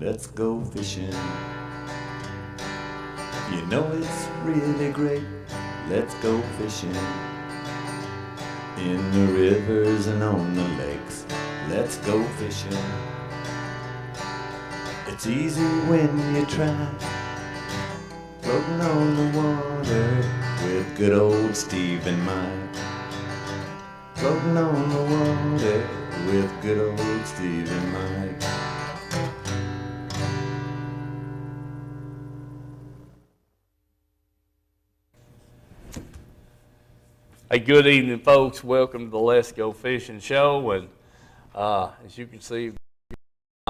let's go fishing. You know it's really great, let's go fishing. In the rivers and on the lakes, let's go fishing. It's easy when you try, floating on the water with good old Steve and Mike. Floating on the water with good old Steve and Mike. Hey, good evening, folks. Welcome to the Let's Go Fishing Show. And as you can see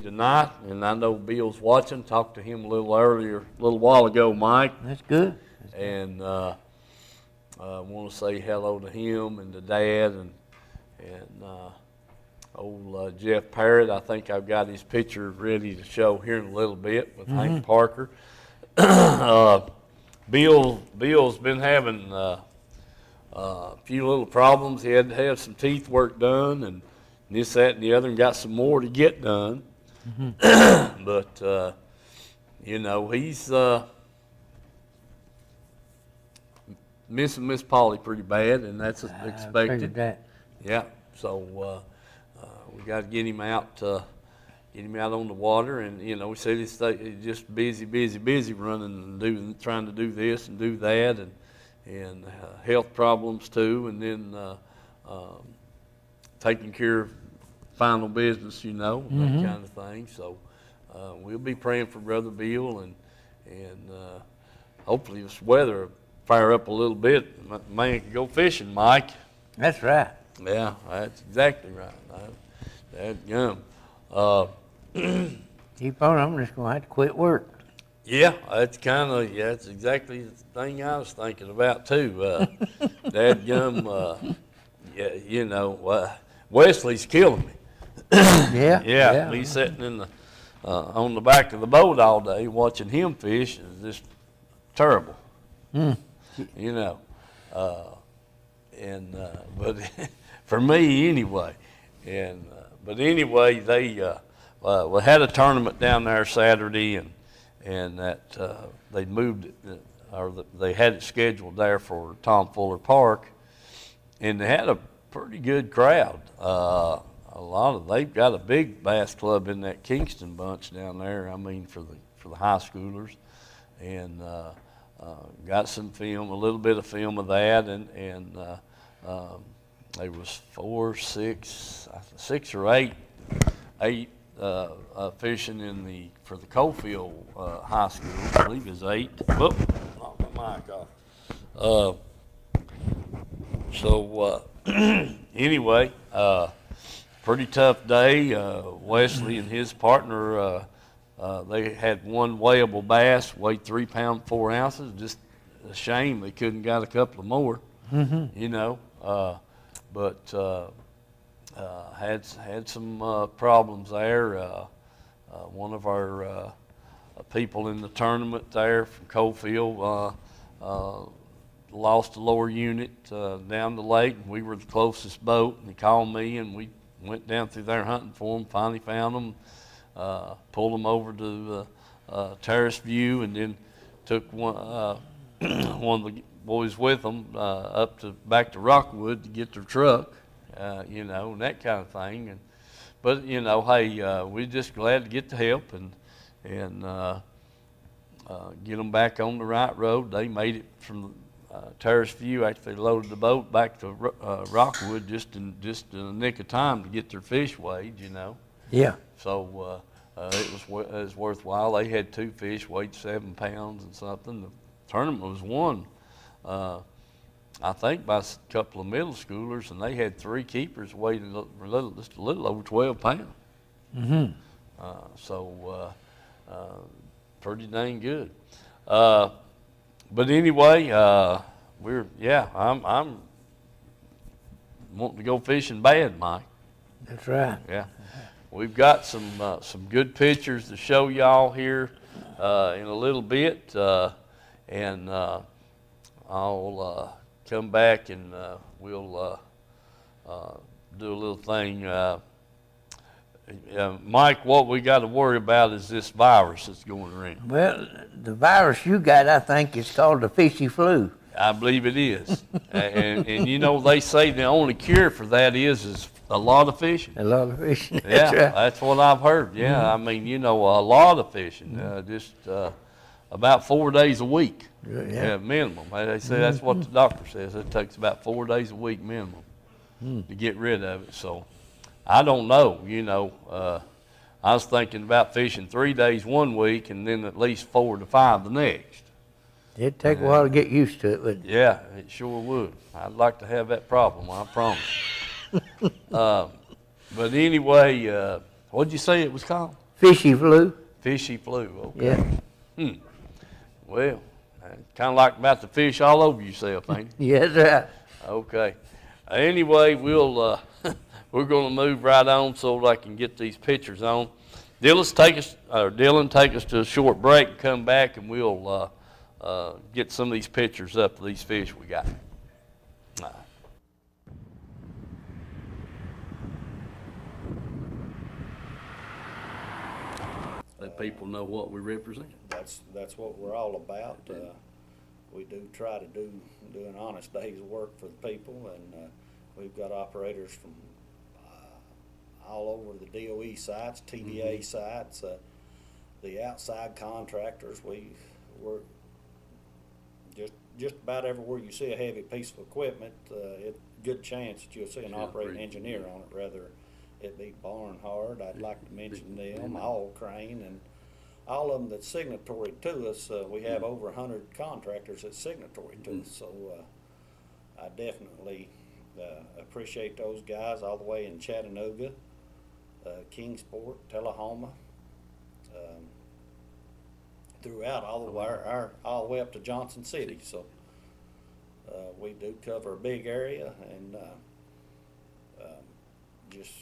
tonight, and I know Bill's watching, talked to him a little while ago, Mike. That's good. And I want to say hello to him and to Dad and old Jeff Parrott. I think I've got his picture ready to show here in a little bit with Hank Parker. Bill's been having a few little problems. He had to have some teeth work done and this, that, and the other, and got some more to get done. But, you know, he's missing Miss Polly pretty bad, and that's expected. I figured that. Yeah, so we got to get him out on the water, and you know, we said he's just busy running and trying to do this and do that, and health problems too, and then taking care of final business, you know, that kind of thing. So we'll be praying for Brother Bill, and hopefully this weather will fire up a little bit. Man can go fishing, Mike. That's right. Yeah, that's exactly right. That's yum. Keep on. I'm just going to have to quit work. Yeah, that's that's exactly the thing I was thinking about too. That gum, yeah, you know, Wesley's killing me. Yeah. Me sitting in the on the back of the boat all day watching him fish is just terrible. You know, but for me anyway. And but anyway, they we had a tournament down there Saturday, and that they moved it, they had it scheduled there for Tom Fuller Park, and they had a pretty good crowd. They've got a big bass club in that Kingston bunch down there. I mean, for the high schoolers, and got some film, a little bit of film of that, and there was six or eight fishing for the Coalfield High School. I believe it was 8. Whoop, knocked my mic off. So anyway, pretty tough day. Wesley and his partner, they had one weighable bass, weighed 3 pounds 4 ounces. Just a shame they couldn't got a couple of more. You know, but had some problems there. One of our people in the tournament there from Coalfield lost a lower unit down the lake. We were the closest boat, and he called me, and we went down through there hunting for them. Finally found them, pulled them over to Terrace View, and then took one of the boys with them back to Rockwood to get their truck. You know, and that kind of thing. But you know, hey, we're just glad to get the help and get them back on the right road. They made it from Terrace View after they loaded the boat back to Rockwood just in a nick of time to get their fish weighed. You know. Yeah. So it was worthwhile. They had 2 fish weighed 7 pounds and something. The tournament was won. I think by a couple of middle schoolers, and they had 3 keepers weighing just a little over 12 pounds. So pretty dang good. But anyway, I'm wanting to go fishing bad, Mike. That's right. Yeah, we've got some good pictures to show y'all here in a little bit, and I'll come back and we'll do a little thing Mike, what we got to worry about is this virus that's going around. Well, the virus you got, I think, is called the fishy flu. I believe it is. And you know, they say the only cure for that is a lot of fishing. A lot of fishing. Yeah, That's right. that's what I've heard. Yeah, I mean, you know, a lot of fishing, just about 4 days a week, Yeah. minimum. They say that's what the doctor says. It takes about 4 days a week minimum to get rid of it. So I don't know, you know. I was thinking about fishing 3 days one week and then at least 4 to 5 the next. It'd take a while to get used to it, but Yeah, it sure would. I'd like to have that problem, I promise. But anyway, what'd you say it was called? fishy flu. Fishy flu, okay. Yeah. Well, kind of like about to fish all over yourself, ain't it? Yeah, that's right. Okay. Anyway, we'll we're going to move right on so that I can get these pictures on. Dylan, take us to a short break and come back, and we'll get some of these pictures up of these fish we got. All right. Let people know what we represent. That's what we're all about. We do try to do an honest day's work for the people, and we've got operators from all over the DOE sites, TDA sites, the outside contractors. We're just about everywhere you see a heavy piece of equipment, good chance that you'll see an operating engineer on it, rather it be Barnhard. I'd like to mention them, All Crane, and all of them that's signatory to us. We have over 100 contractors that's signatory to us, so I definitely appreciate those guys all the way in Chattanooga, Kingsport, Tullahoma, throughout all the way up to Johnson City. So we do cover a big area, and just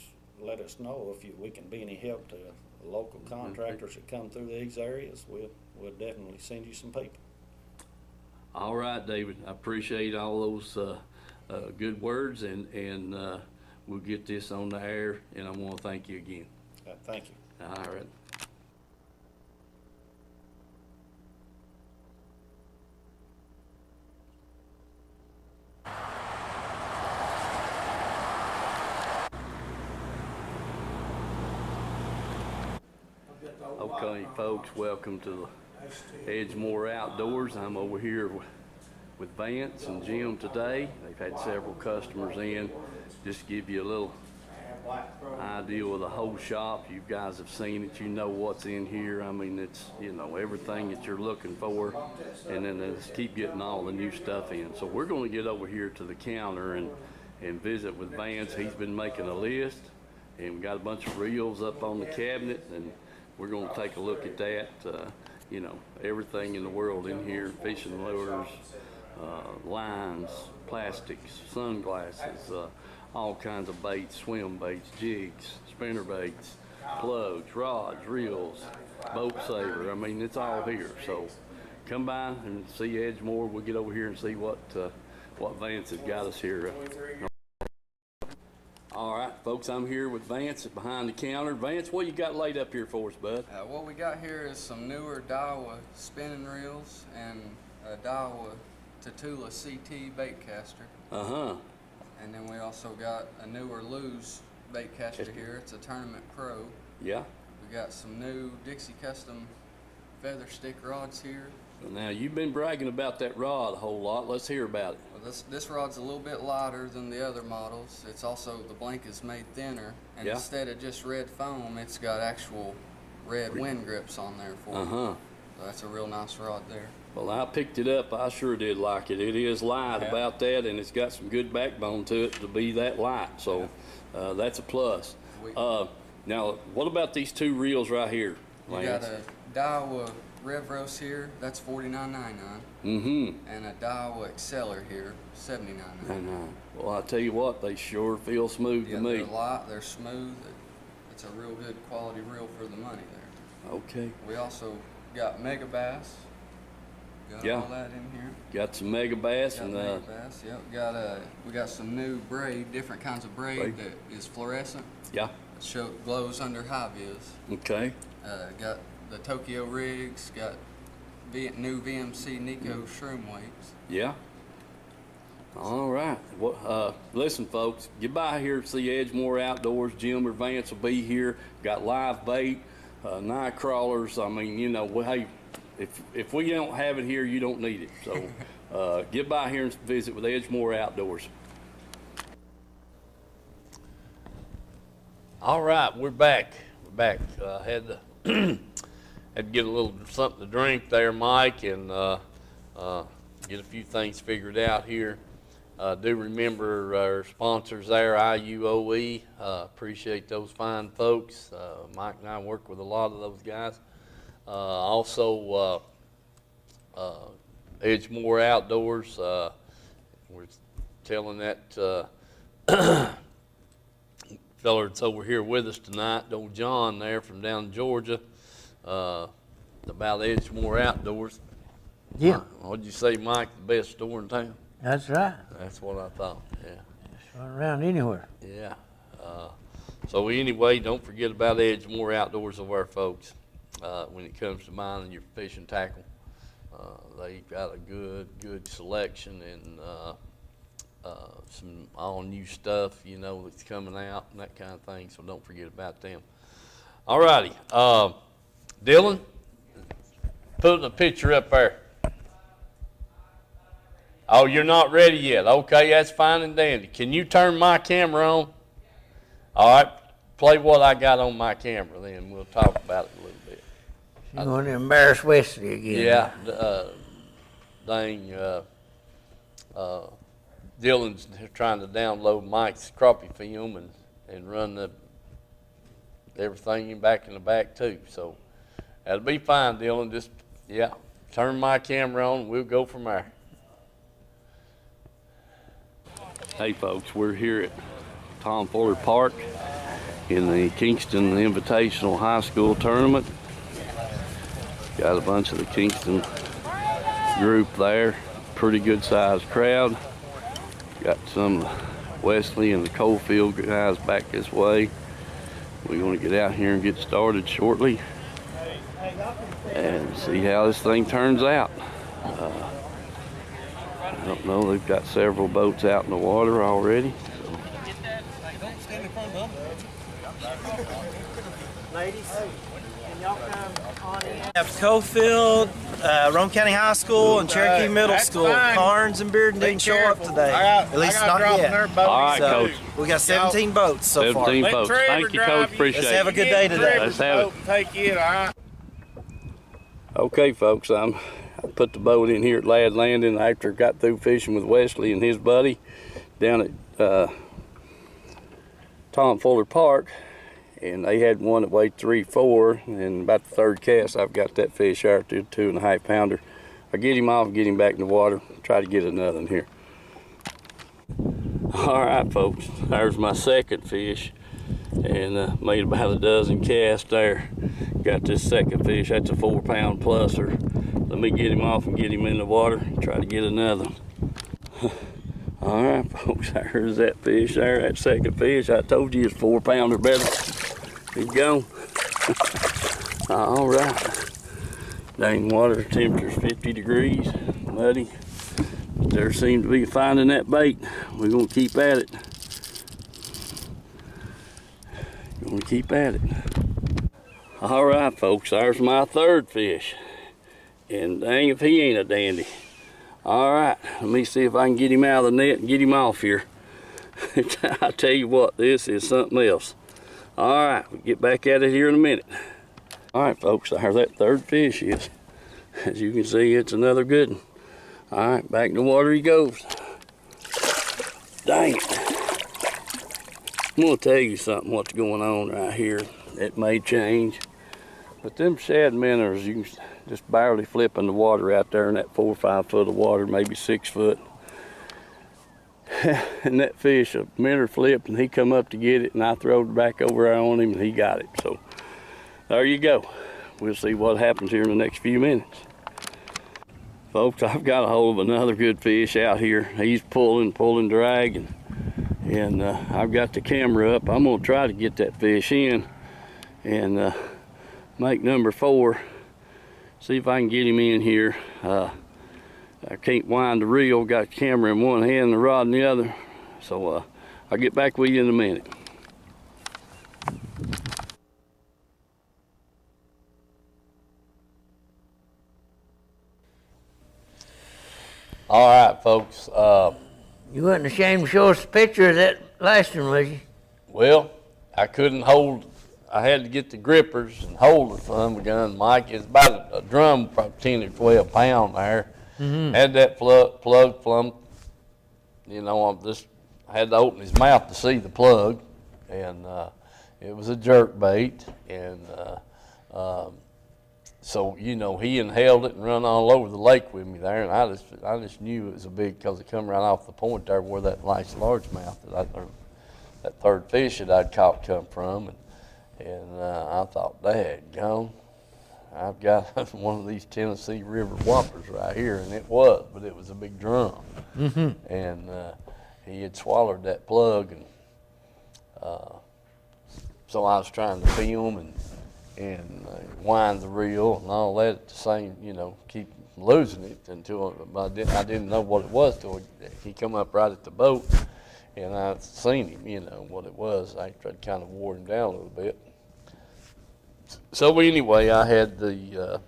let us know if we can be any help to local contractors that come through these areas. We'll definitely send you some people. All right, David. I appreciate all those good words, and we'll get this on the air, and I want to thank you again. Thank you. All right. Okay, folks, welcome to the Edgemore Outdoors. I'm over here with Vance and Jim today. They've had several customers in. Just to give you a little idea of the whole shop. You guys have seen it. You know what's in here. I mean, it's, you know, everything that you're looking for. And then they just keep getting all the new stuff in. So we're going to get over here to the counter and visit with Vance. He's been making a list. And we got a bunch of reels up on the cabinet. And we're going to take a look at that. You know, everything in the world in here. Fishing lures, lines, plastics, sunglasses, all kinds of baits, swim baits, jigs, spinner baits, plugs, rods, reels, boat saver. I mean, it's all here. So come by and see Edgemore. We'll get over here and see what Vance has got us here. All right, folks, I'm here with Vance behind the counter. Vance, what you got laid up here for us, bud? What we got here is some newer Daiwa spinning reels and a Daiwa Tatula CT bait caster. Uh-huh. And then we also got a newer Lew's bait caster here. It's a Tournament Pro. Yeah. We got some new Dixie Custom feather stick rods here. So now, you've been bragging about that rod a whole lot. Let's hear about it. Well, this rod's a little bit lighter than the other models. It's also, the blank is made thinner. And Yeah. instead of just red foam, it's got actual red wind grips on there for you. Uh-huh. So that's a real nice rod there. Well, I picked it up. I sure did like it. It is light about that, and it's got some good backbone to it to be that light. So that's a plus. Now, what about these two reels right here, We got a Daiwa Revros here. That's $49.99. Mm-hmm. And a Daiwa Exceller here, $79.99. Well, I tell you what, they sure feel smooth to me. They're light. They're smooth. It's a real good quality reel for the money there. Okay. We also got Mega Bass. Got all that in here. Got some Mega Bass Got and Mega Bass. Yep. We got some new braid, different kinds of braid that is fluorescent. Yeah. glows under high vis. Okay. Got the Tokyo rigs, got new VMC Nico shroom weights. Yeah. All right. Well, listen, folks, get by here to see Edgemore Outdoors. Jim or Vance will be here. Got live bait, night crawlers. I mean, you know, hey, if we don't have it here, you don't need it. So get by here and visit with Edgemore Outdoors. All right, we're back. Had to get a little something to drink there, Mike, and get a few things figured out here. Do remember our sponsors there, IUOE. Appreciate those fine folks. Mike and I work with a lot of those guys. Also, Edgemore Outdoors. We're telling that fella that's over here with us tonight, old John there from down in Georgia, about Edgemore Outdoors. Yeah. What'd you say, Mike? The best store in town? That's right. That's what I thought. Yeah. Just run around anywhere. Yeah. So anyway, don't forget about Edgemore Outdoors of our folks. When it comes to buying your fishing tackle, they've got a good selection and some all new stuff, you know, that's coming out and that kind of thing. So don't forget about them. All righty, Dylan, putting a picture up there. Oh, you're not ready yet. Okay, that's fine and dandy. Can you turn my camera on? All right, play what I got on my camera, then we'll talk about it a little bit. You're going to embarrass Wesley again. Yeah, Dylan's trying to download Mike's crappie film and run everything back in the back too. So that'll be fine, Dylan. Just, yeah, turn my camera on. We'll go from there. Hey folks, we're here at Tom Fuller Park in the Kingston Invitational High School Tournament. Got a bunch of the Kingston group there. Pretty good sized crowd. Got some Wesley and the Coalfield guys back this way. We're going to get out here and get started shortly and see how this thing turns out. I don't know, they've got several boats out in the water already. Ladies, can y'all come on in? Have Coalfield, Rome County High School, and Cherokee Middle School. Carnes and Bearden didn't show up today. At least not yet. All right, So, Coach. we got 17 boats so far. 17 boats. Thank you, Coach. Appreciate it. Let's have a good day today. Let's have it. Take it, all right. Okay, folks, I put the boat in here at Ladd Landing after I got through fishing with Wesley and his buddy down at Tom Fuller Park, and they had one that weighed 3-4, and about the third cast I've got that fish out to 2.5 pounder. I get him off, get him back in the water, try to get another one here. All right, folks, there's my second fish, and made about a dozen casts there. Got this second fish, that's a 4-pound pluser. Let me get him off and get him in the water, try to get another one. All right, folks, there's that fish there, that second fish. I told you it's 4-pounder better. He's gone. All right. Dang, water temperature's 50 degrees, muddy. There seems to be finding that bait. We're gonna keep at it. Gonna keep at it. All right, folks, there's my third fish. And dang if he ain't a dandy. All right, let me see if I can get him out of the net and get him off here. I tell you what, this is something else. All right, we'll get back at it here in a minute. All right, folks, there that third fish is. As you can see, it's another good one. All right, back in the water he goes. Dang it. I'm gonna tell you something, what's going on right here. It may change, but them shad minnows, you can just barely flip in the water out there in that 4 or 5 foot of water, maybe 6 foot. And that fish, a minnow flipped and he come up to get it, and I throwed it back over on him and he got it. So there you go. We'll see what happens here in the next few minutes. Folks, I've got a hold of another good fish out here. He's pulling, dragging. And I've got the camera up. I'm gonna try to get that fish in and make number 4. See if I can get him in here. I can't wind the reel. Got the camera in one hand and the rod in the other. So I'll get back with you in a minute. All right, folks. You wasn't ashamed to show us a picture of that last one, was you? Well, I couldn't hold. I had to get the grippers and hold the thumb of the gun. Mike, it's about a drum, probably 10 or 12 pound there. Had that plug plumb. You know, I had to open his mouth to see the plug, and it was a jerk bait, and so you know he inhaled it and run all over the lake with me there, and I just knew it was a big, because it come right off the point there where that nice largemouth that third fish that I'd caught come from, and I thought, daggone, I've got one of these Tennessee River whoppers right here, and it was a big drum, and he had swallowed that plug, and so I was trying to film and wind the reel and all that at the same, you know, keep losing it until I didn't know what it was till he come up right at the boat, and I seen him, you know, what it was. I tried to kind of ward him down a little bit. So anyway, I had the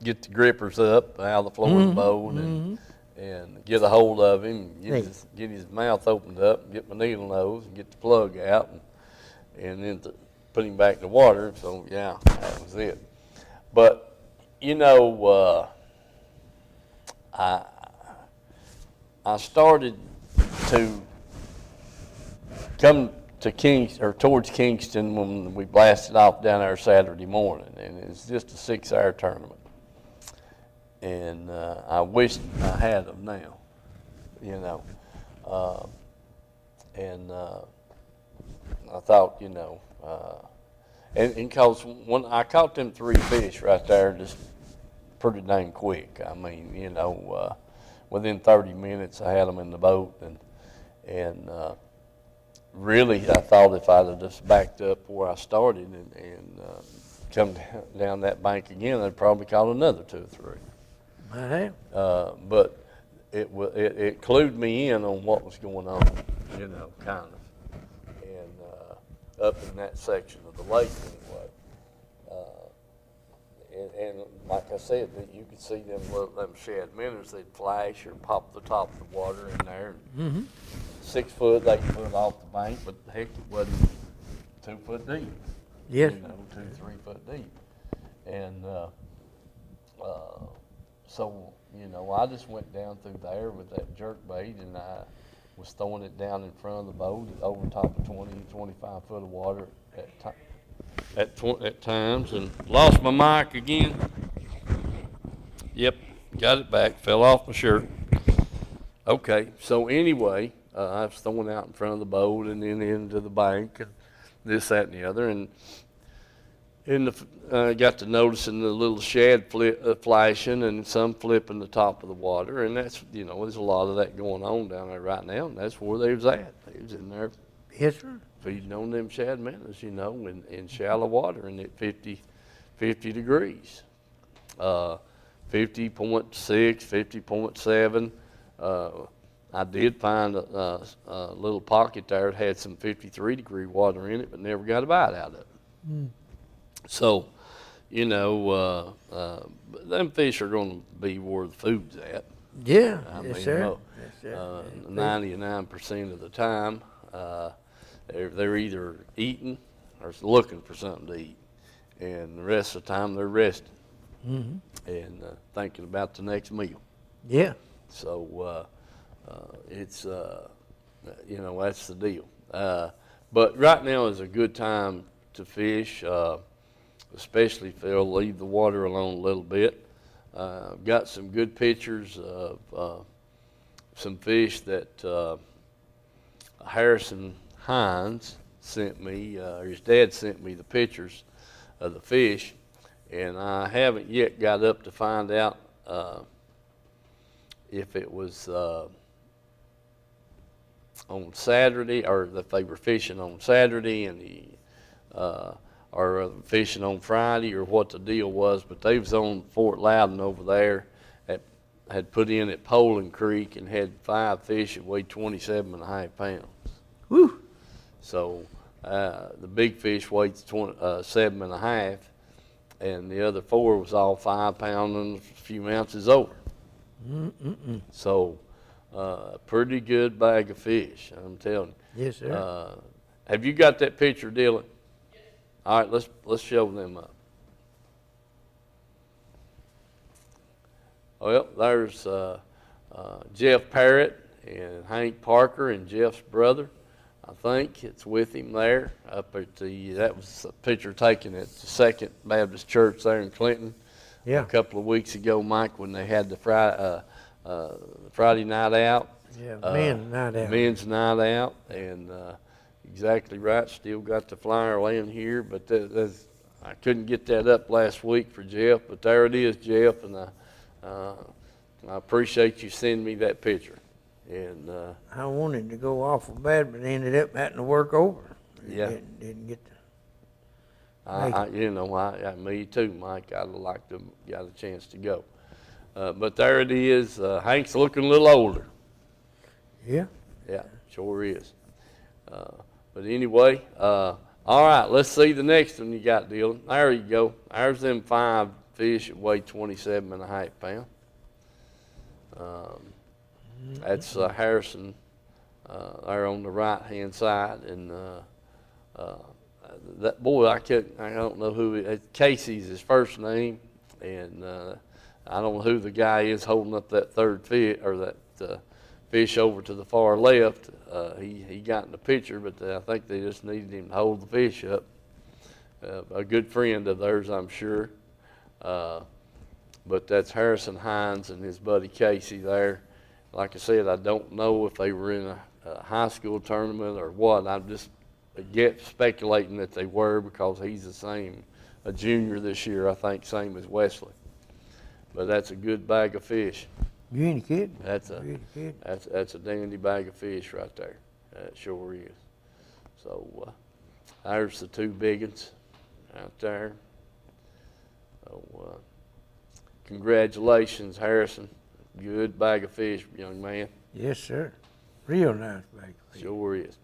get the grippers up out of the floor of the boat and get a hold of him, and get his mouth opened up, get my needle nose, and get the plug out, and then put him back in the water. So yeah, that was it. But you know, I started to come to towards Kingston when we blasted off down there Saturday morning, and it's just a 6-hour tournament. And I wish I had them now, you know. And I thought, you know, and because when I caught them 3 fish right there, just pretty dang quick. I mean, you know, within 30 minutes I had them in the boat, and really I thought if I'd have just backed up where I started and come down that bank again, I'd probably caught another 2 or 3. But it clued me in on what was going on, you know, kind of, and up in that section of the lake anyway. And like I said, you could see them shad minnows. They'd flash or pop the top of the water in there. 6 foot, 8 foot off the bank, but heck, it wasn't 2 foot deep. Yes. You know, 2, 3 foot deep, and so, you know, I just went down through there with that jerk bait, and I was throwing it down in front of the boat over top of 20, 25 foot of water at times, and lost my mic again. Yep, got it back, fell off my shirt. Okay, so anyway, I was throwing out in front of the boat and then into the bank and this, that, and the other, and got to noticing the little shad flashing and some flipping the top of the water, and that's, you know, there's a lot of that going on down there right now, and that's where they was at. They was in there, Yes, sir. feeding on them shad minnows, you know, in shallow water and at 50 degrees, 50.6, 50.7. I did find a little pocket there that had some 53-degree water in it, but never got a bite out of it. So, you know, them fish are going to be where the food's at. Yeah, I yes, mean, sir. Yes, sir. 99% of the time, they're either eating or looking for something to eat, and the rest of the time they're resting and thinking about the next meal. Yeah. So it's you know, that's the deal. But right now is a good time to fish, especially if they'll leave the water alone a little bit. Got some good pictures of some fish that Harrison Hines sent me, or his dad sent me the pictures of the fish, and I haven't yet got up to find out if it was on Saturday, or that they were fishing on Saturday and or fishing on Friday, or what the deal was, but they was on Fort Loudon over there, had put in at Poland Creek and had 5 fish that weighed 27.5 pounds. Whew. So the big fish weighed 7.5, and the other 4 was all 5 pounds and a few ounces over. So pretty good bag of fish, I'm telling you. Yes, sir. Have you got that picture, Dylan? Yes. All right, let's show them up. Well, there's Jeff Parrott and Hank Parker and Jeff's brother. I think it's with him there up at that was a picture taken at the Second Baptist Church there in Clinton. Yeah. A couple of weeks ago, Mike, when they had the Friday night out. Yeah, men's night out. Men's night out, and exactly right. Still got the flyer laying here, but I couldn't get that up last week for Jeff, but there it is, Jeff, and I appreciate you sending me that picture. And I wanted to go awful bad, but ended up having to work over. Yeah. Didn't get me too, Mike. I'd like to got a chance to go. But there it is. Hank's looking a little older. Yeah. Yeah, sure is. But anyway, all right, let's see the next one you got, Dylan. There you go. There's them 5 fish that weigh 27.5 pounds. That's Harrison there on the right-hand side, and that boy, I don't know who. Casey's his first name, and I don't know who the guy is holding up that third fish or that fish over to the far left. He got in the picture, but I think they just needed him to hold the fish up. A good friend of theirs, I'm sure. But that's Harrison Hines and his buddy Casey there. Like I said, I don't know if they were in a high school tournament or what. I'm just speculating that they were, because he's a junior this year, I think, same as Wesley. But that's a good bag of fish. You ain't kidding. That's a dandy bag of fish right there. That sure is. So there's the 2 big ones out there. So congratulations, Harrison. Good bag of fish, young man. Yes, sir. Real nice bag of fish. Sure is.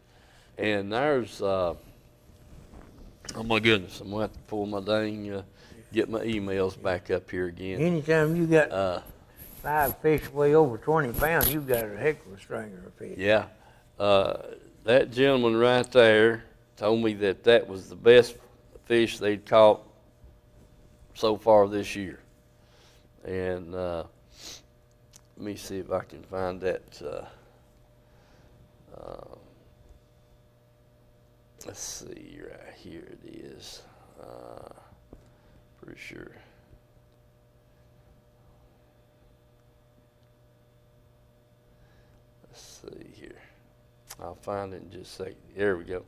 And there's, oh my goodness, I'm going to have to pull my get my emails back up here again. Anytime you got 5 fish weigh over 20 pounds, you got a heck of a stringer of fish. Yeah. That gentleman right there told me that was the best fish they'd caught so far this year. And let me see if I can find that. Let's see, right here it is. Pretty sure. Let's see here. I'll find it in just a second. There we go.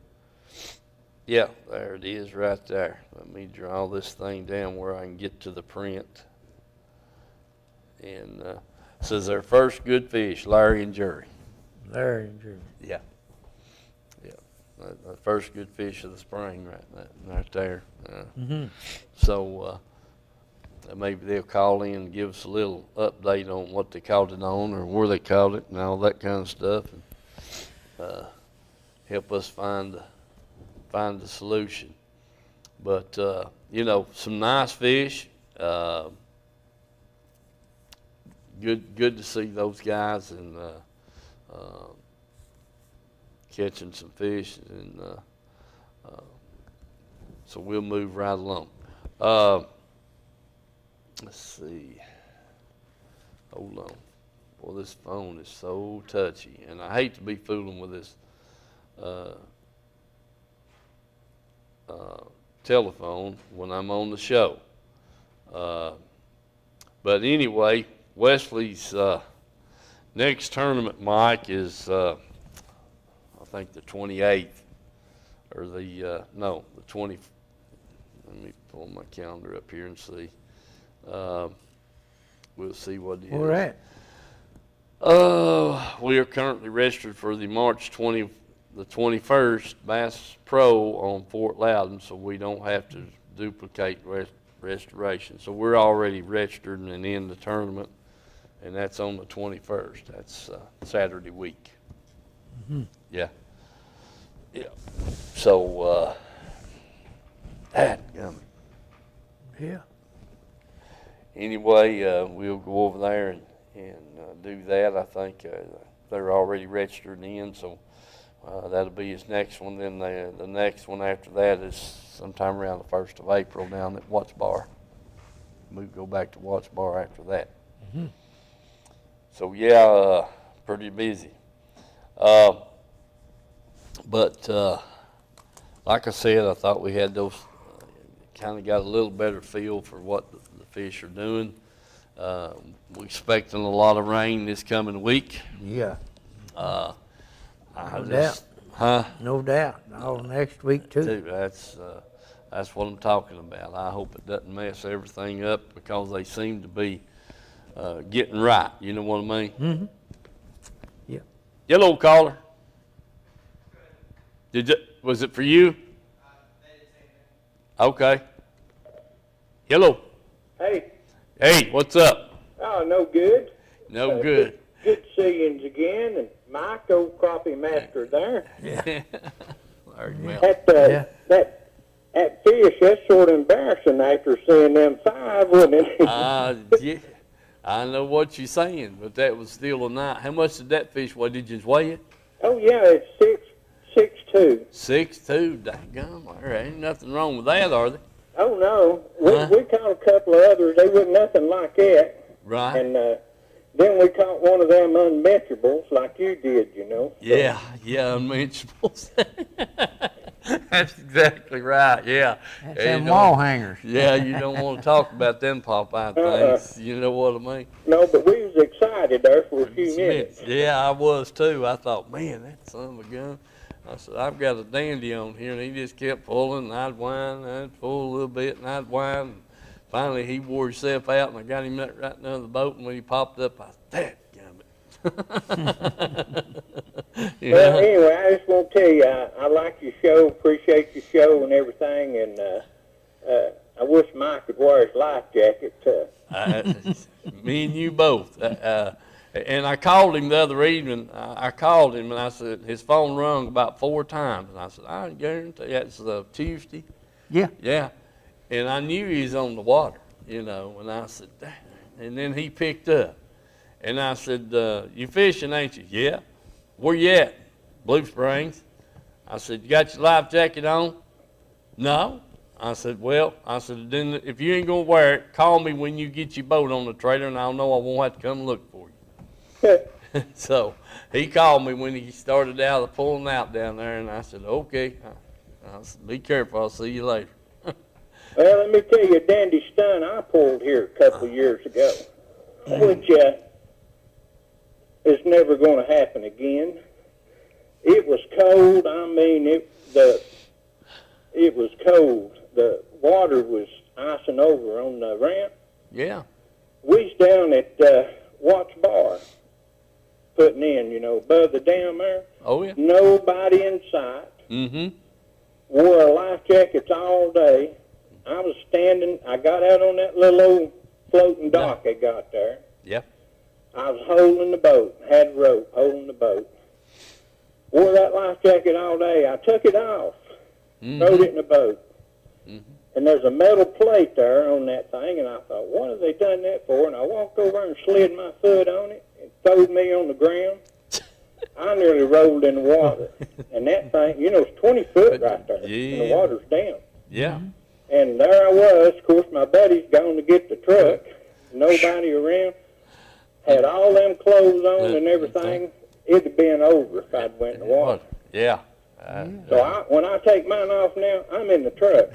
Yeah, there it is right there. Let me draw this thing down where I can get to the print. And says their first good fish, Larry and Jerry. Larry and Jerry. Yeah. Yeah. The first good fish of the spring right there. So maybe they'll call in and give us a little update on what they caught it on or where they caught it and all that kind of stuff, and help us find the solution. But some nice fish. Good to see those guys and catching some fish, and so we'll move right along. Let's see. Hold on. Well, this phone is so touchy, and I hate to be fooling with this telephone when I'm on the show. But anyway, Wesley's next tournament, Mike, is I think the 28th, or the 20. Let me pull my calendar up here and see. We'll see what it is. Where at? We are currently registered for the the 21st Bass Pro on Fort Loudon, so we don't have to duplicate restoration. So we're already registered and in the tournament, and that's on the 21st. That's Saturday week. Yeah. Yeah. So, dadgummit. Yeah. Anyway, we'll go over there and do that. I think they're already registered in, so that'll be his next one. Then the next one after that is sometime around the 1st of April down at Watts Bar. We'll go back to Watts Bar after that. So yeah, pretty busy. But like I said, I thought we had those, kind of got a little better feel for what the fish are doing. We're expecting a lot of rain this coming week. Yeah. No doubt. Huh? No doubt. All next week too. That's what I'm talking about. I hope it doesn't mess everything up because they seem to be getting right. You know what I mean? Mm-hmm. Yeah. Hello, caller. Was it for you? Okay. Hello. Hey. Hey, what's up? Oh, no good. No good. Good to see you again, and Mike, old crappie master there. Yeah. Larry Mel. That fish, that's sort of embarrassing after seeing them 5, wasn't it? Yeah, I know what you're saying, but that was still a night. How much did that fish weigh? Did you weigh it? Oh, yeah, it's 6'2". 6'2", daggone. There ain't nothing wrong with that, are there? Oh, no. We caught a couple of others. They wasn't nothing like that. Right. And then we caught one of them unmentionables like you did, you know. Yeah, unmentionables. That's exactly right, yeah. That's them wall hangers. Yeah, you don't want to talk about them Popeye things. You know what I mean? No, but we was excited there for a few minutes. Yeah, I was too. I thought, man, that son of a gun. I said, I've got a dandy on here, and he just kept pulling, and I'd whine, and I'd pull a little bit, and I'd whine. And finally, he wore himself out, and I got him right under the boat, and when he popped up, I said, dadgummit. Well, anyway, I just want to tell you, I like your show, appreciate your show and everything, and I wish Mike could wear his life jacket. Me and you both. And I called him the other evening. I called him, and I said, his phone rung about 4 times. And I said, I guarantee that's Tuesday. Yeah. Yeah. And I knew he was on the water, you know. And I said, damn. And then he picked up. And I said, you fishing, ain't you? Yeah. Where you at? Blue Springs. I said, you got your life jacket on? No. I said, well, then if you ain't going to wear it, call me when you get your boat on the trailer, and I'll know I won't have to come look for you. So he called me when he started out pulling out down there, and I said, okay. I said, be careful. I'll see you later. Well, let me tell you a dandy stunt I pulled here a couple of years ago, which is never going to happen again. It was cold. I mean, it was cold. The water was icing over on the ramp. Yeah. We was down at Watts Bar, putting in, you know, above the dam there. Oh, yeah. Nobody in sight. Mm-hmm. Wore our life jackets all day. I was standing, I got out on that little old floating dock they got there. Yeah. I was holding the boat, had a rope, holding the boat. Wore that life jacket all day. I took it off, throwed it in the boat. Mm-hmm. And there's a metal plate there on that thing, and I thought, what have they done that for? And I walked over and slid my foot on it and throwed me on the ground. I nearly rolled in the water. And that thing, you know, it's 20 foot right there, yeah. and the water's down. Yeah. And there I was. Of course, my buddy's gone to get the truck. Nobody around. Had all them clothes on and everything. It'd have been over if I'd went in the water. Yeah. So when I take mine off now, I'm in the truck.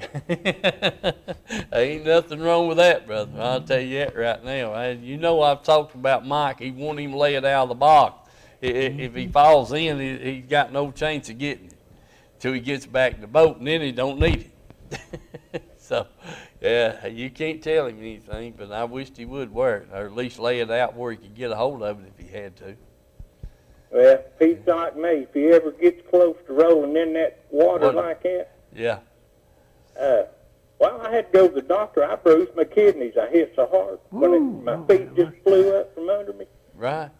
Ain't nothing wrong with that, brother. I'll tell you that right now. You know I've talked about Mike. He won't even lay it out of the box. If he falls in, he's got no chance of getting it till he gets back in the boat, and then he don't need it. So, yeah, you can't tell him anything, but I wished he would wear it, or at least lay it out where he could get a hold of it if he had to. Well, if he's like me, if he ever gets close to rolling in that water What? like that, Yeah. well, I had to go to the doctor. I bruised my kidneys. I hit so hard when my feet just flew up from under me. Right.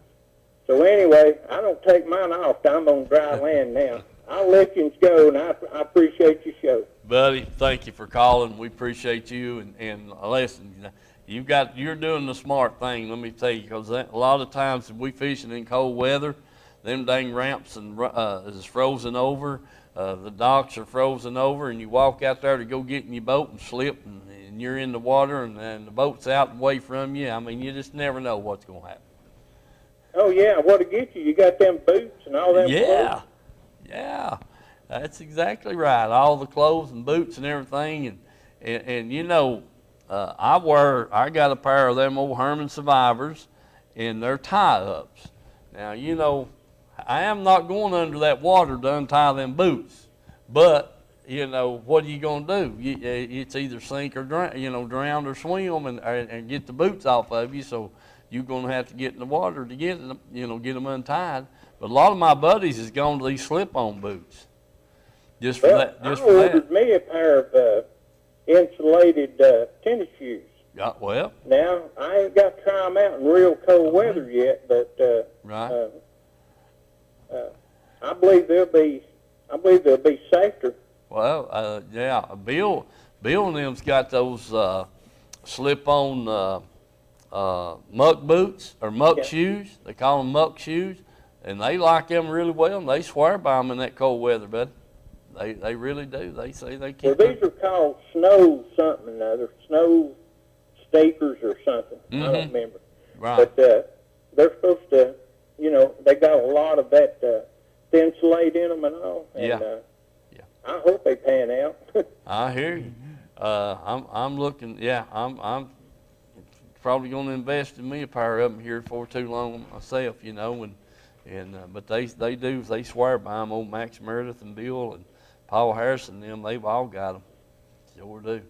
So anyway, I don't take mine off. I'm on dry land now. I'll let you go, and I appreciate your show. Buddy, thank you for calling. We appreciate you. And listen, you're doing the smart thing, let me tell you, because a lot of times if we fishing in cold weather, them dang ramps is frozen over, the docks are frozen over, and you walk out there to go get in your boat and slip, and you're in the water, and the boat's out and away from you. I mean, you just never know what's going to happen. Oh, yeah, what'll get you? You got them boots and all them clothes? Yeah, that's exactly right. All the clothes and boots and everything, and you know, I got a pair of them old Herman Survivors, and they're tie-ups. Now, you know, I am not going under that water to untie them boots, but you know, what are you gonna do? It's either sink or drown or swim, and get the boots off of you. So you're gonna have to get in the water to get them, get them untied. But a lot of my buddies has gone to these slip-on boots. Just for that. I ordered me a pair of insulated tennis shoes. Well. Now I ain't got to try them out in real cold weather yet, but Right. I believe they'll be safer. Well, yeah. Bill and them's got those slip-on muck boots or muck shoes. They call them muck shoes. And they like them really well, and they swear by them in that cold weather, bud. They really do. They say they keep. Well, these are called snow something or another, snow stakers or something. Mm-hmm. I don't remember. Right. But they're supposed to, they got a lot of that thinsulate in them and all. And, Yeah. I hope they pan out. I hear you. I'm looking. Yeah, I'm probably going to invest in me a pair of them here before too long myself. But they swear by them. Old Max Meredith and Bill and Paul Harrison, they've all got them. Sure do.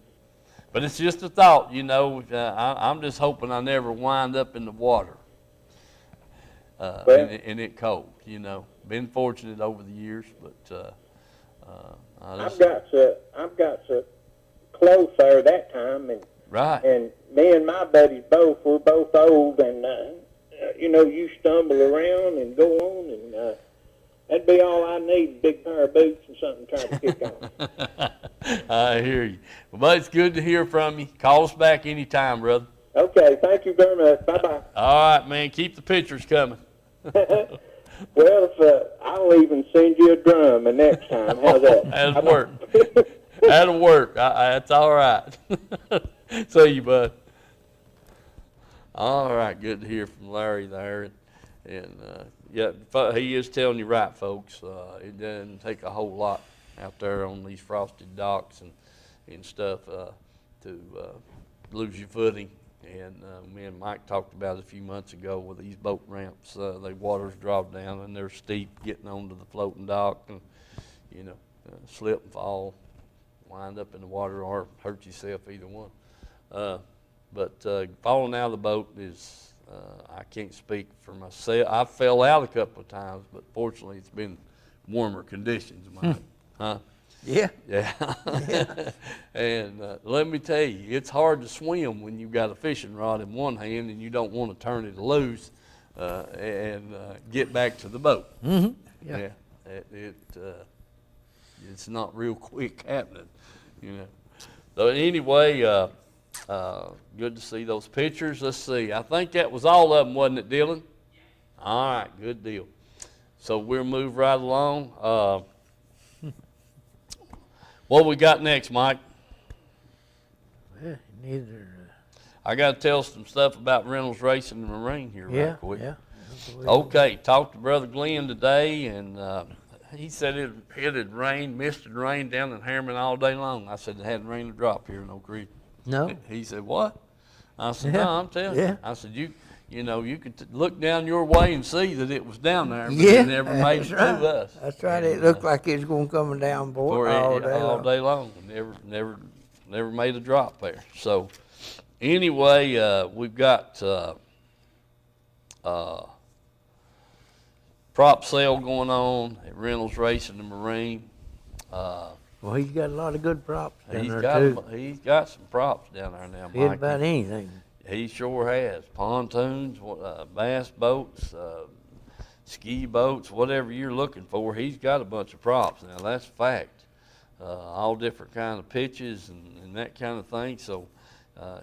But it's just a thought, I'm just hoping I never wind up in the water and it cold. Been fortunate over the years, but I've got so close there that time, and right. And me and my buddies we're both old, and you stumble around and go on, and that'd be all I need, a big pair of boots and something to try to kick on. I hear you. Well, it's good to hear from you. Call us back anytime, brother. Okay, thank you very much. Bye-bye. All right, man. Keep the pictures coming. Well, I'll even send you a drum the next time. How's that? That'll work. That'll work. That's all right. See you, bud. All right, good to hear from Larry there. And he is telling you right, folks. It doesn't take a whole lot out there on these frosted docks and stuff to lose your footing. And me and Mike talked about it a few months ago with these boat ramps. The water's dropped down and they're steep getting onto the floating dock, and slip and fall, wind up in the water, or hurt yourself, either one. But falling out of the boat is, I can't speak for myself. I fell out a couple of times, but fortunately it's been warmer conditions, Mike. Huh? Yeah. Yeah. And let me tell you, it's hard to swim when you've got a fishing rod in one hand and you don't want to turn it loose and get back to the boat. Mm-hmm. Yeah. It's not real quick happening, So anyway, good to see those pictures. Let's see. I think that was all of them, wasn't it, Dylan? All right, good deal. So we'll move right along. What we got next, Mike? Well, neither. I got to tell some stuff about Reynolds Racing and Marine here right quick. Yeah. Okay, talked to Brother Glenn today, and he said it had rained, misted rain down in Harriman all day long. I said it hadn't rained a drop here in Oak Ridge. No. He said, what? I said, no, I'm telling you. I said, you could look down your way and see that it was down there, but it never made it to us. That's right. It looked like it was going coming down all day long. Never made a drop there. So anyway, we've got prop sale going on at Reynolds Racing and Marine. Well, he's got a lot of good props down there, too. He's got some props down there now, He had Mike. about anything. He sure has. Pontoons, bass boats, ski boats, whatever you're looking for, he's got a bunch of props. Now, that's a fact. All different kind of pitches and that kind of thing. So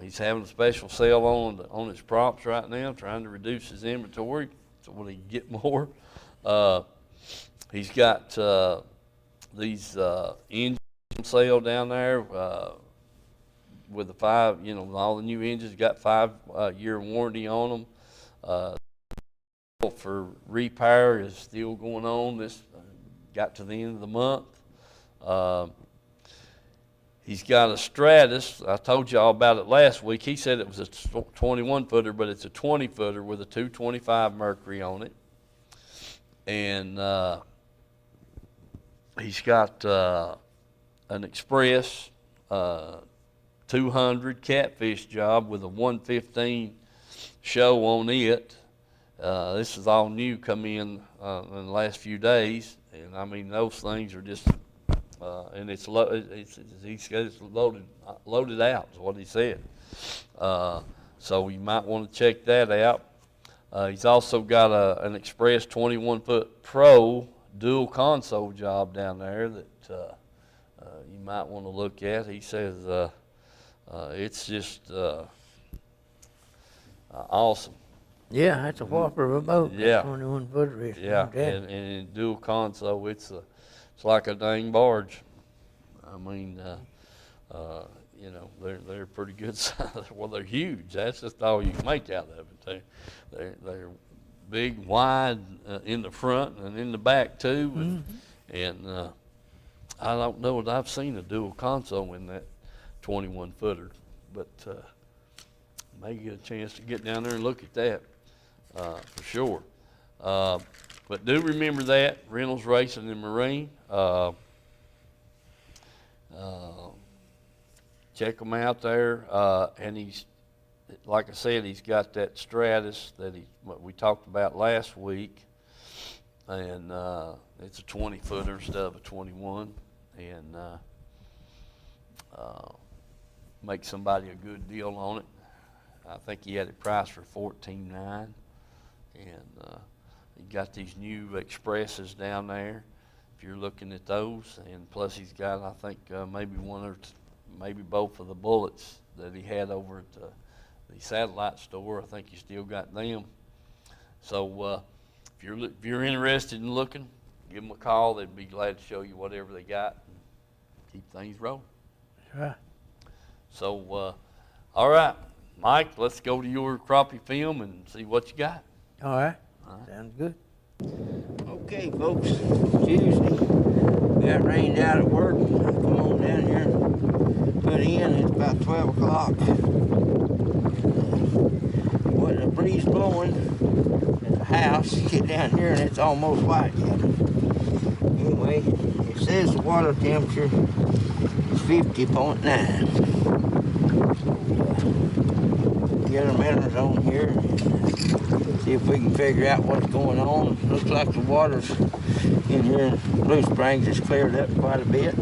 he's having a special sale on his props right now, trying to reduce his inventory so he can get more. He's got these engines on sale down there with the all the new engines got 5-year warranty on them. For repair is still going on. This got to the end of the month. He's got a Stratus. I told y'all about it last week. He said it was a 21-footer, but it's a 20-footer with a 225 Mercury on it. And he's got an Express 200 catfish job with a 115 show on it. This is all new, come in the last few days, and I mean those things are just, and he said it's loaded out is what he said. So you might want to check that out. He's also got an Express 21-foot Pro dual console job down there that you might want to look at. He says it's just awesome. Yeah, that's a whopper of a boat. Yeah. 21-footer is. Yeah, and dual console, it's like a dang barge. I mean, they're pretty good size. Well, they're huge. That's just all you can make out of it. They're big, wide in the front and in the back too. And I don't know that I've seen a dual console in that 21-footer, but may get a chance to get down there and look at that. For sure. But do remember that, Reynolds Racing and Marine. Check them out there. And he's, like I said, he's got that Stratus that we talked about last week. And it's a 20-footer instead of a 21. And make somebody a good deal on it. I think he had it priced for $14,900. And he got these new Expresses down there if you're looking at those, and plus he's got I think maybe one or maybe both of the bullets that he had over at the satellite store. I think he still got them. So if you're interested in looking, give them a call. They'd be glad to show you whatever they got and keep things rolling. That's right. So all right, Mike, let's go to your crappie film and see what you got. All right. All right. Sounds good. Okay, folks. Tuesday. Got rained out at work. Come on down here. Put in. It's about 12 o'clock. With a breeze blowing at the house. Get down here and it's almost white yet. Anyway, it says the water temperature is 50.9. Get our manners on here. See if we can figure out what's going on. Looks like the water's in here in Blue Springs has cleared up quite a bit.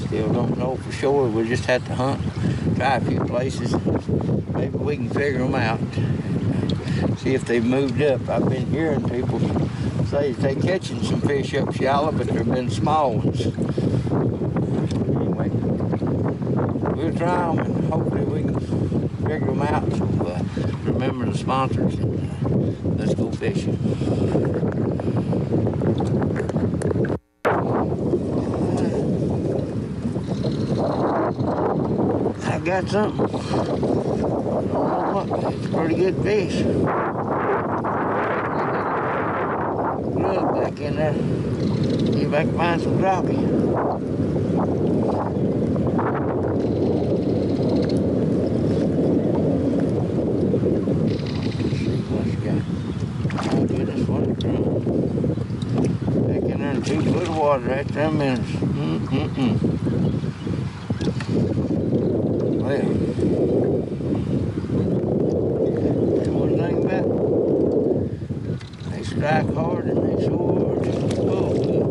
Still don't know for sure. We'll just have to hunt, try a few places. Maybe we can figure them out. See if they've moved up. I've been hearing people say that they're catching some fish up shallow, but they've been small ones. Anyway, we'll try them and hopefully we can figure them out. So remember the sponsors and let's go fishing. I got something. I don't know what. It's a pretty good fish. Look back in there. See if I can find some crappie. Water right there, minutes. Well, one thing about they strike hard and they sure just pull good.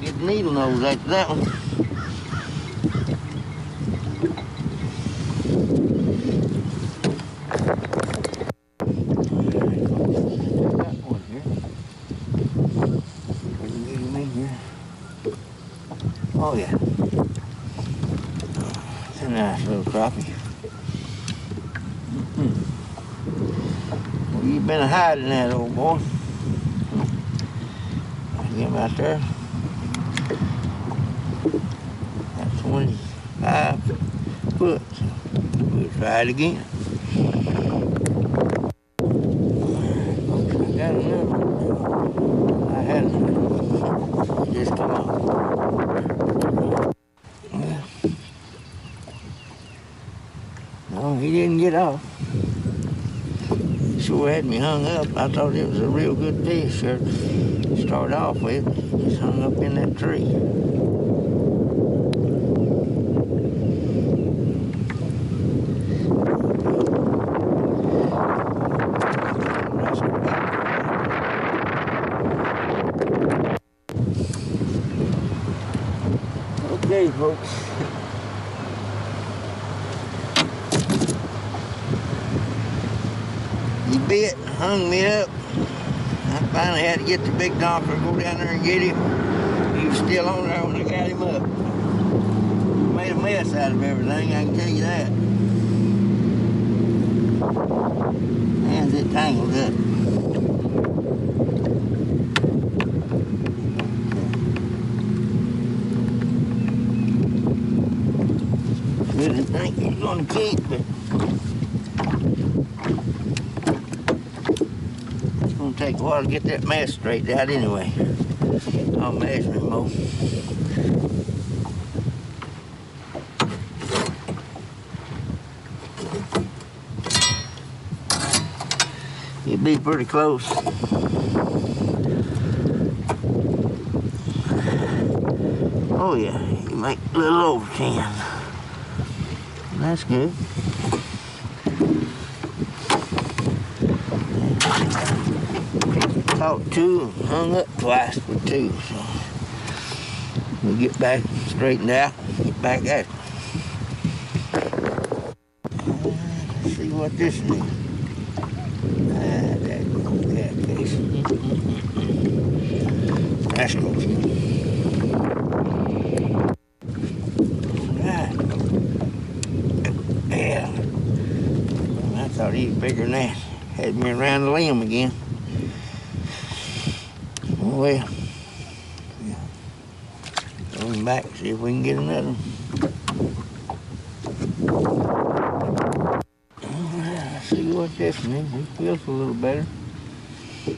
Get the needle nose after that one. Got one here. We can get him in here. Oh yeah. It's a nice little crappie. Well, you've been hiding that, old boy. Get him out there. That's 25 foot. We'll try it again. I got another one. I had it just come off. Well, no, he didn't get off. Sure had me hung up. I thought it was a real good fish to start off with. Just hung up in that tree. Okay, folks. He bit, hung me up. I finally had to get the big doctor to go down there and get him. He was still on there when I got him up. Made a mess out of everything, I can tell you that. Hands it tangled up. Didn't think he was going to keep, but it's going to take a while to get that mess straightened out anyway. I'll measure him more. He'll be pretty close. Oh yeah, he make a little over 10. That's good. Caught 2 and hung up twice with 2. So we'll get back straightened out, get back at it. Let's see what this is. That catfish. That's close. Yeah. I thought he was bigger than that. Had me around the limb again. Well, yeah. Throw him back, see if we can get another one. Let's see what this one is. He feels a little better. Yeah,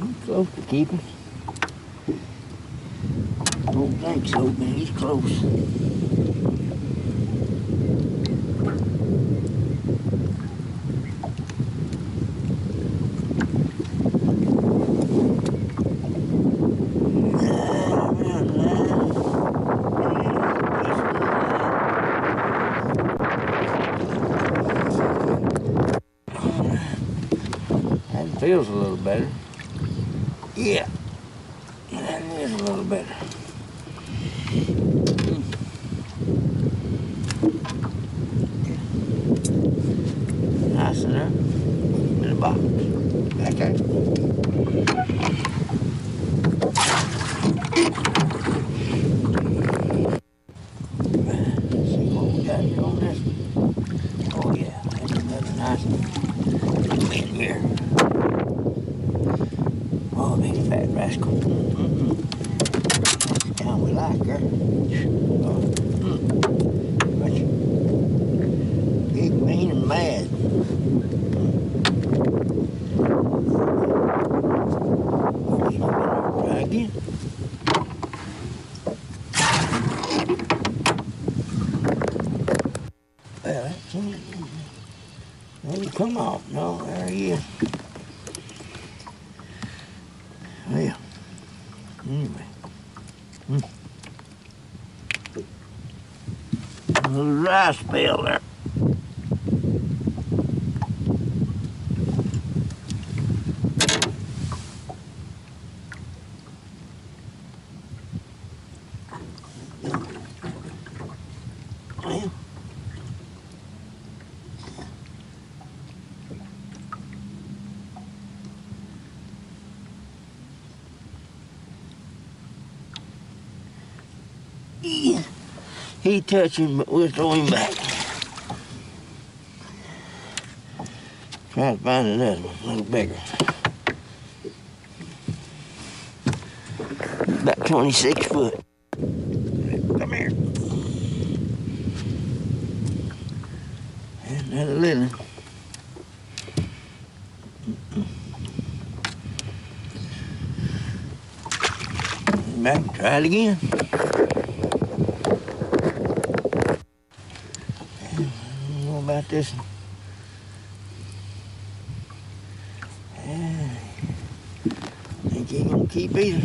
he's close to keeping. Don't think so, but he's close. Feels a little better. Yeah, that is a little better. Nice enough. In the box. Okay. See what we got here on this. Oh yeah, that's Come in here. Oh, big fat rascal. That's down we like her. Oh, But big, mean, and mad. Try again. Well, that's it. Let him come off. No, there he is. Well, anyway. A little dry spell there. Well, he touching, but we'll throw him back. Try to find another one, a little bigger. About 26 foot. Come here. And another little one. Back, try it again. I don't know about this one. Think he gonna keep either.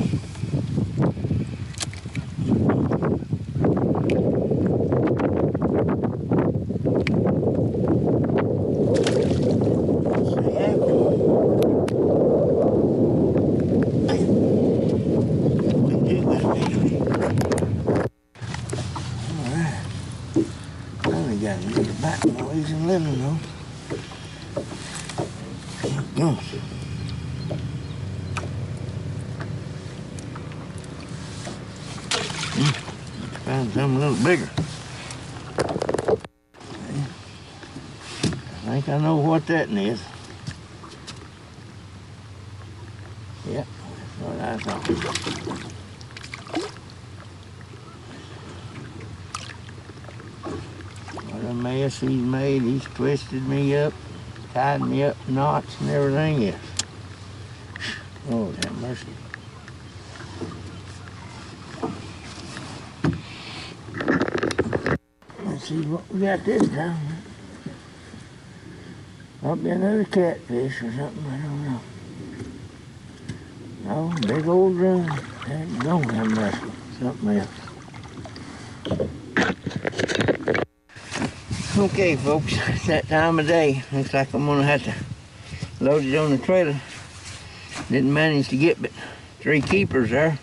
Got a little back noise and living though. Go. Find something a little bigger. I think I know what that is. Yep, that's what I thought. What a mess he's made. He's twisted me up, tied me up knots and everything else. Oh, have mercy. Let's see what we got this time. Probably another catfish or something, I don't know. No, big old drum. That don't have mercy. Something else. Okay, folks, it's that time of day. Looks like I'm gonna have to load it on the trailer. Didn't manage to get but 3 keepers there.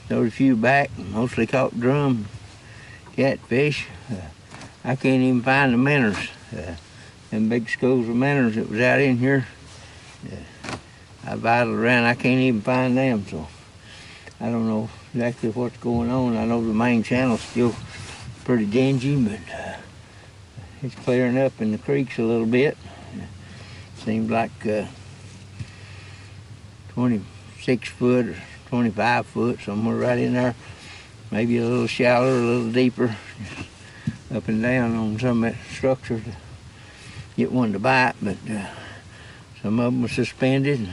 Throwed a few back, mostly caught drum, catfish. I can't even find the minnows. Them big schools of minnows that was out in here. I vitaled around, I can't even find them, so I don't know exactly what's going on. I know the main channel's still pretty dingy, but it's clearing up in the creeks a little bit. Seems like 26 foot or 25 foot, somewhere right in there. Maybe a little shallower, a little deeper, up and down on some of that structure to get one to bite, but some of them were suspended, and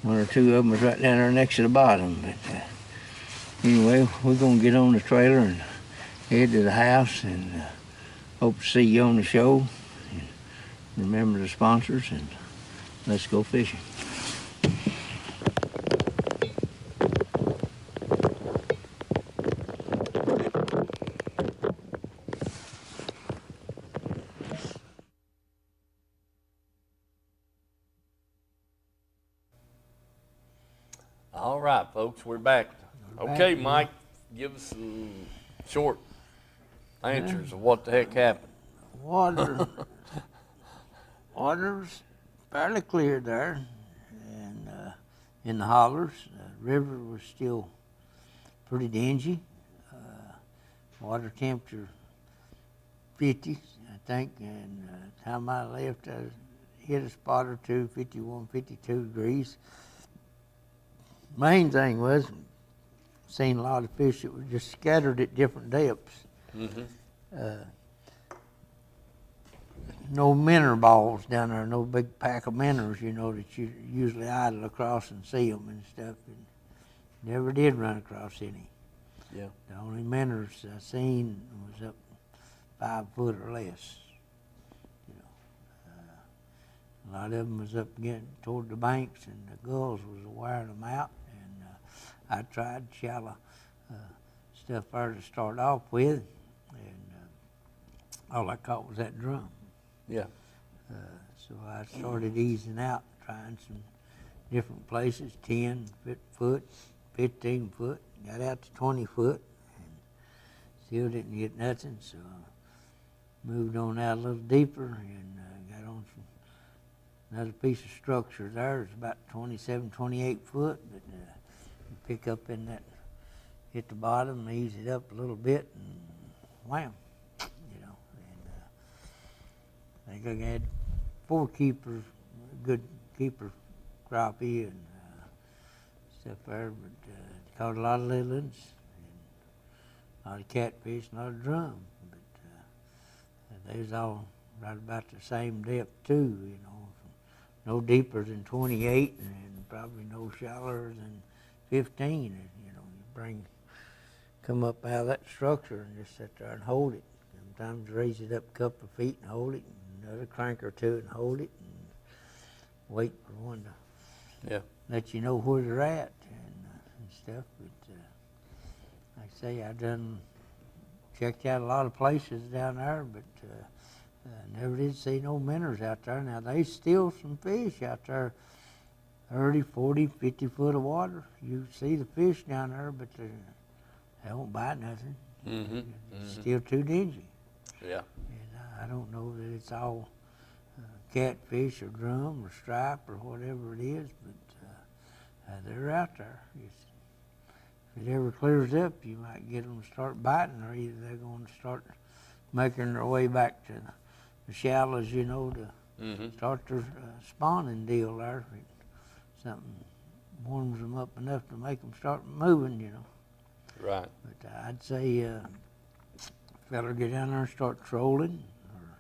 1 or 2 of them was right down there next to the bottom. But anyway, we're gonna get on the trailer and head to the house, and hope to see you on the show. And remember the sponsors, and let's go fishing. All right, folks, we're back. Okay, Mike, give us some short answers of what the heck happened. Water's fairly clear there, and in the hollers, the river was still pretty dingy. Water temperature 50. I think, and time I left, I hit a spot or two, 51, 52 degrees. Main thing was, seen a lot of fish that were just scattered at different depths. No minnow balls down there, no big pack of minnows, you know, that you usually idle across and see them and stuff. And never did run across any. Yeah. The only minnows I seen was up 5 foot or less. You know, a lot of them was up getting toward the banks, and the gulls was wearing them out. And I tried shallow stuff there to start off with, and all I caught was that drum. Yeah. So I started easing out, trying some different places, 10 foot, 15 foot, got out to 20 foot, and still didn't get nothing, so I moved on out a little deeper and got on another piece of structure there. It's about 27, 28 foot, but you pick up in that, hit the bottom, ease it up a little bit, and wham, you know. And I think I had 4 keepers, good keeper crappie and stuff there, but caught a lot of little ones, and a lot of catfish, and a lot of drum, but they was all right about the same depth too, you know, no deeper than 28 and probably no shallower than 15, and you know, you come up out of that structure and just sit there and hold it. Sometimes raise it up a couple of feet and hold it, and another crank or two and hold it, and wait for one to let you know where they're at and stuff. But like I say, I done checked out a lot of places down there, but never did see no minnows out there. Now, they still some fish out there, 30, 40, 50 foot of water. You see the fish down there, but they don't bite nothing. It's still too dingy. Yeah. And I don't know that it's all catfish or drum or stripe or whatever it is, but they're out there. If it ever clears up, you might get them to start biting, or either they're going to start making their way back to the shallows, you know, to start their spawning deal there. Something warms them up enough to make them start moving, you know. Right. But I'd say fella get down there and start trolling. Or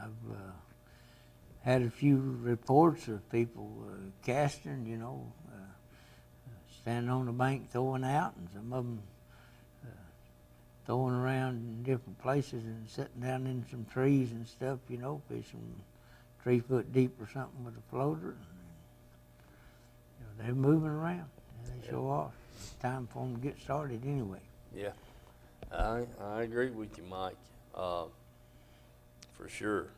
I've had a few reports of people casting, you know, standing on the bank throwing out, and some of them throwing around in different places and sitting down in some trees and stuff, you know, fishing 3 foot deep or something with a floater. You know, they're moving around. They show off. It's time for them to get started anyway. Yeah, I agree with you, Mike, for sure.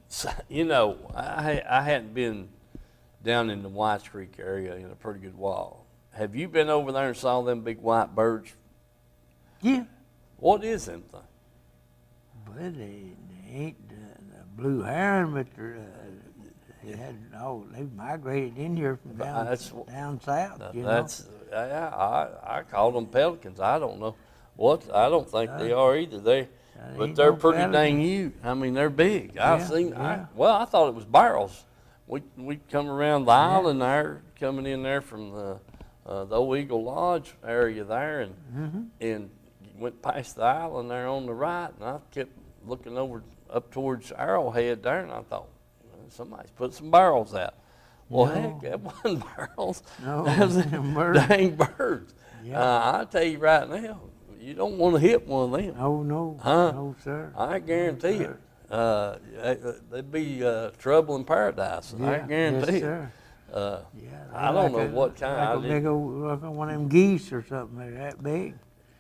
So, you know, I hadn't been down in the Whites Creek area in a pretty good while. Have you been over there and saw them big white birds? Yeah. What is them thing? But they ain't the blue heron, but they migrated in here from down south. I call them pelicans. I don't know what. I don't think they are either. But they're pretty dang huge. I mean, they're big. I've seen. I thought it was barrels. We come around the island there, coming in there from the old Eagle Lodge area there, and went past the island there on the right, and I kept looking over up towards Arrowhead there, and I thought, somebody's put some barrels out. Well, heck, that wasn't barrels. No, that was them dang birds. Yeah. I tell you right now, you don't want to hit one of them. Oh, no. No, sir. I guarantee it. They'd be trouble in paradise. I guarantee it. I don't know what kind. Like a big old, like one of them geese or something. They're that big.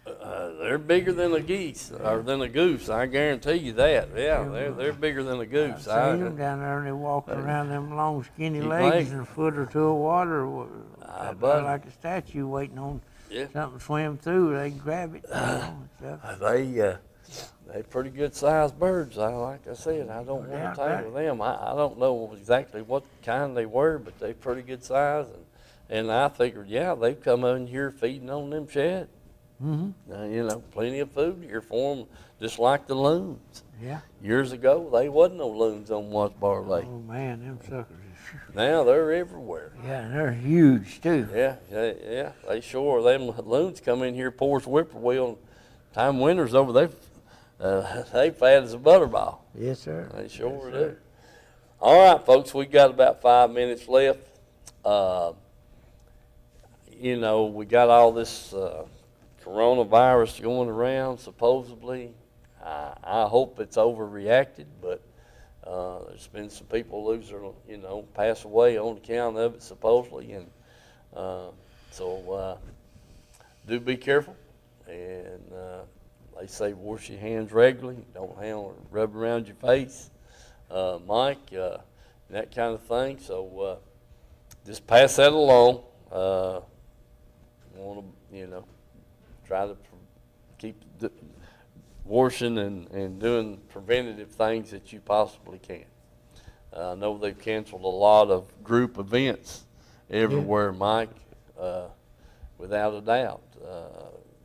They're bigger than a geese or than a goose. I guarantee you that. Yeah, they're bigger than a goose. I see them down there and they're walking around them long skinny legs and a foot or two of water. Like a statue waiting on something to swim through. They can grab it. They're pretty good sized birds. Like I said, I don't want to tangle them. I don't know exactly what kind they were, but they're pretty good size. And I figured, they've come in here feeding on them shad. You know, plenty of food here for them, just like the loons. Yeah. Years ago, they wasn't no loons on Watts Bar Lake. Oh man, them suckers. Now they're everywhere. Yeah, and they're huge too. Yeah, they sure. Them loons come in here, pours whippoorwill. Time winter's over, they fat as a butterball. Yes, sir. They sure Yes, sir. do. All right, folks, we got about 5 minutes left. You know, we got all this coronavirus going around, supposedly. I hope it's overreacted, but there's been some people lose their, you know, pass away on account of it, supposedly. And so do be careful. And they say wash your hands regularly. Don't rub around your face, Mike, that kind of thing. So just pass that along. Want to, you know, try to keep washing and doing preventative things that you possibly can. I know they've canceled a lot of group events everywhere, Mike, without a doubt.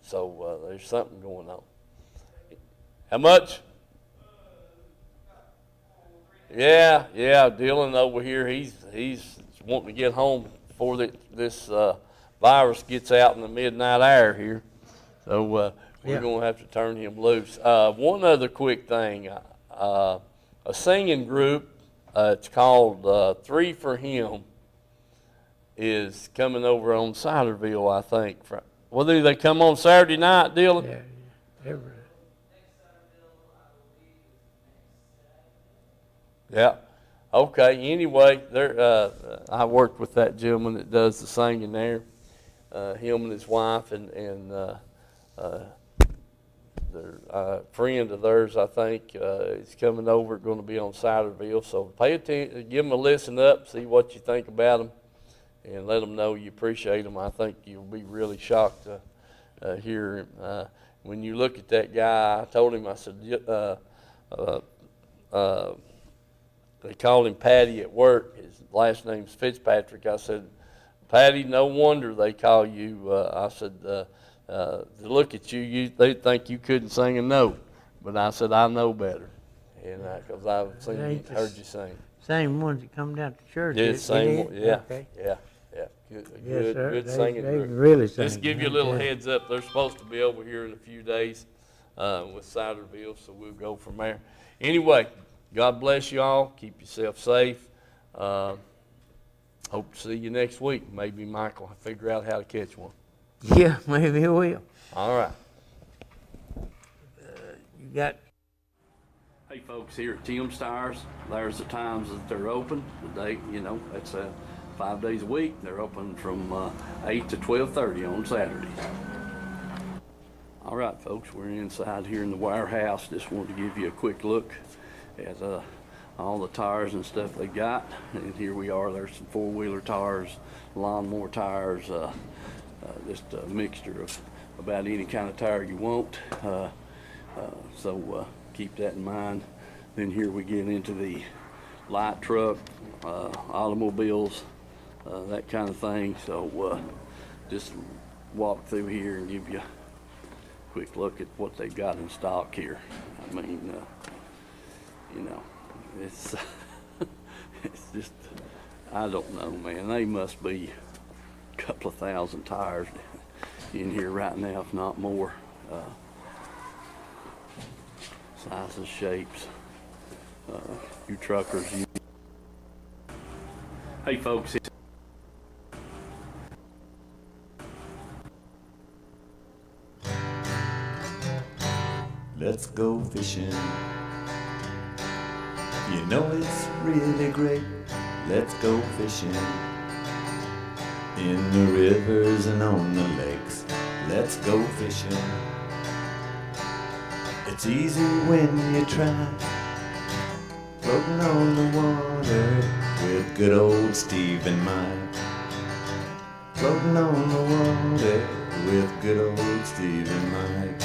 So there's something going on. How much? Yeah, Dylan over here, he's wanting to get home before this virus gets out in the midnight hour here. So we're going to have to turn him loose. One other quick thing. A singing group, it's called 3 for Him, is coming over on Ciderville, I think. Well, do they come on Saturday night, Dylan? Yeah, every. Yeah. Okay. Anyway, I worked with that gentleman that does the singing there. Him and his wife and they're a friend of theirs, I think, is coming over. Going to be on Ciderville. So pay attention, give them a listen up, see what you think about them, and let them know you appreciate them. I think you'll be really shocked to hear when you look at that guy. I told him, I said, they called him Patty at work. His last name's Fitzpatrick. I said, Patty, no wonder they call you. I said, to look at you, they think you couldn't sing a note. But I said, I know better, and because I've heard you sing. Same ones that come down to church. Yeah, same one. Yeah, okay. yeah. Good singing They group. really sing. Just give you a little heads up. They're supposed to be over here in a few days with Ciderville, so we'll go from there. Anyway, God bless you all. Keep yourself safe. Hope to see you next week. Maybe Michael will figure out how to catch one. Yeah, maybe it will. All right. You got. Hey, folks, here at Tim's Tires, there's the times that they're open. The day, you know, that's 5 days a week. They're open from 8 to 12:30 on Saturdays. All right, folks, we're inside here in the warehouse. Just wanted to give you a quick look at all the tires and stuff they got. And here we are. There's some four-wheeler tires, lawnmower tires, just a mixture of about any kind of tire you want. So keep that in mind. Then here we get into the light truck, automobiles, that kind of thing. So just walk through here and give you a quick look at what they got in stock here. I mean, you know, it's it's just, I don't know, man. They must be a couple of thousand tires in here right now, if not more. Sizes, shapes, you truckers. Hey, folks. Let's go fishing. You know it's really great. Let's go fishing. In the rivers and on the lakes. Let's go fishing. It's easy when you try. Floating on the water with good old Steve and Mike. Floating on the water with good old Steve and Mike.